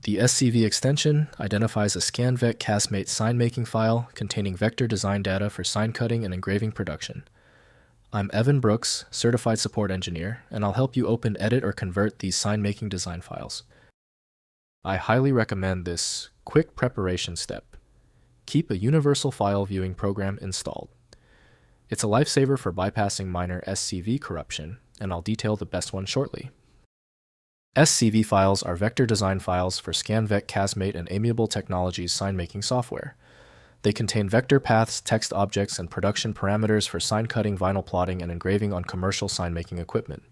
The SCV extension identifies a ScanVec CASmate sign-making file containing vector design data for sign cutting and engraving production. I'm Evan Brooks, Certified Support Engineer, and I'll help you open, edit, or convert these sign-making design files. I highly recommend this quick preparation step. Keep a universal file viewing program installed. It's a lifesaver for bypassing minor SCV corruption, and I'll detail the best one shortly. SCV files are vector design files for ScanVec, CASmate, and Amiable Technologies sign-making software. They contain vector paths, text objects, and production parameters for sign cutting, vinyl plotting, and engraving on commercial sign-making equipment.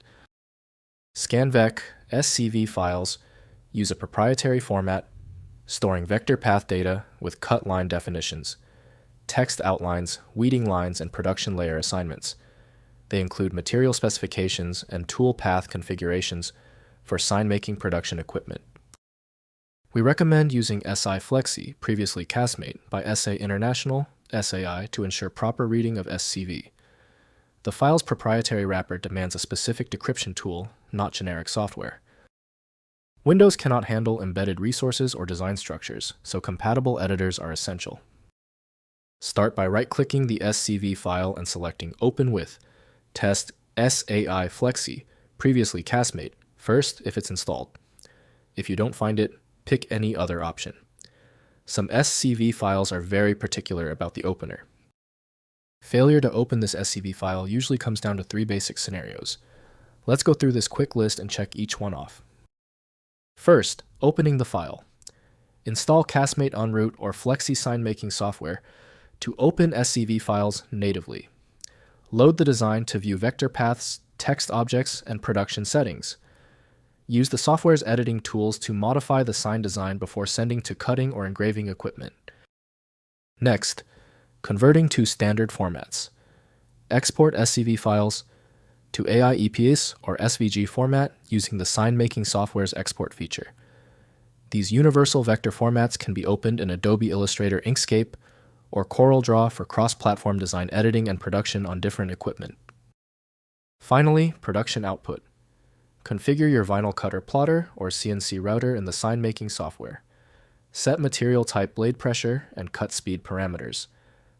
ScanVec SCV files use a proprietary format, storing vector path data with cut line definitions, text outlines, weeding lines, and production layer assignments. They include material specifications and tool path configurations for sign-making production equipment. We recommend using SAi Flexi, previously CASmate, by SA International, SAi, to ensure proper reading of SCV. The file's proprietary wrapper demands a specific decryption tool, not generic software. Windows cannot handle embedded resources or design structures, so compatible editors are essential. Start by right-clicking the SCV file and selecting Open with Test SAi Flexi, previously CASmate, first if it's installed. If you don't find it, pick any other option. Some SCV files are very particular about the opener. Failure to open this SCV file usually comes down to 3 basic scenarios. Let's go through this quick list and check each one off. First, opening the file. Install CASmate Unroot or Flexi sign-making software to open SCV files natively. Load the design to view vector paths, text objects, and production settings. Use the software's editing tools to modify the sign design before sending to cutting or engraving equipment. Next, converting to standard formats. Export SCV files to AIEPS or SVG format using the sign-making software's export feature. These universal vector formats can be opened in Adobe Illustrator Inkscape or CorelDRAW for cross-platform design editing and production on different equipment. Finally, production output. Configure your vinyl cutter plotter or CNC router in the sign-making software. Set material type blade pressure and cut speed parameters.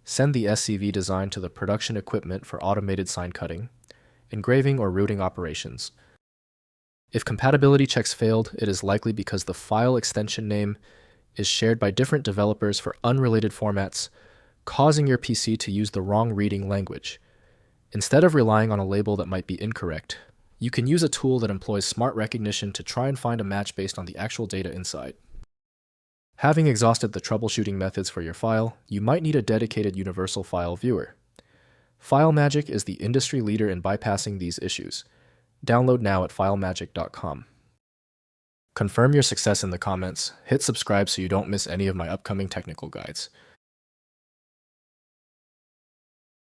Send the SCV design to the production equipment for automated sign cutting, engraving, or routing operations. If compatibility checks failed, it is likely because the file extension name is shared by different developers for unrelated formats, causing your PC to use the wrong reading language. Instead of relying on a label that might be incorrect, you can use a tool that employs smart recognition to try and find a match based on the actual data inside. Having exhausted the troubleshooting methods for your file, you might need a dedicated universal file viewer. FileMagick is the industry leader in bypassing these issues. Download now at filemagick.com. Confirm your success in the comments, hit subscribe so you don't miss any of my upcoming technical guides.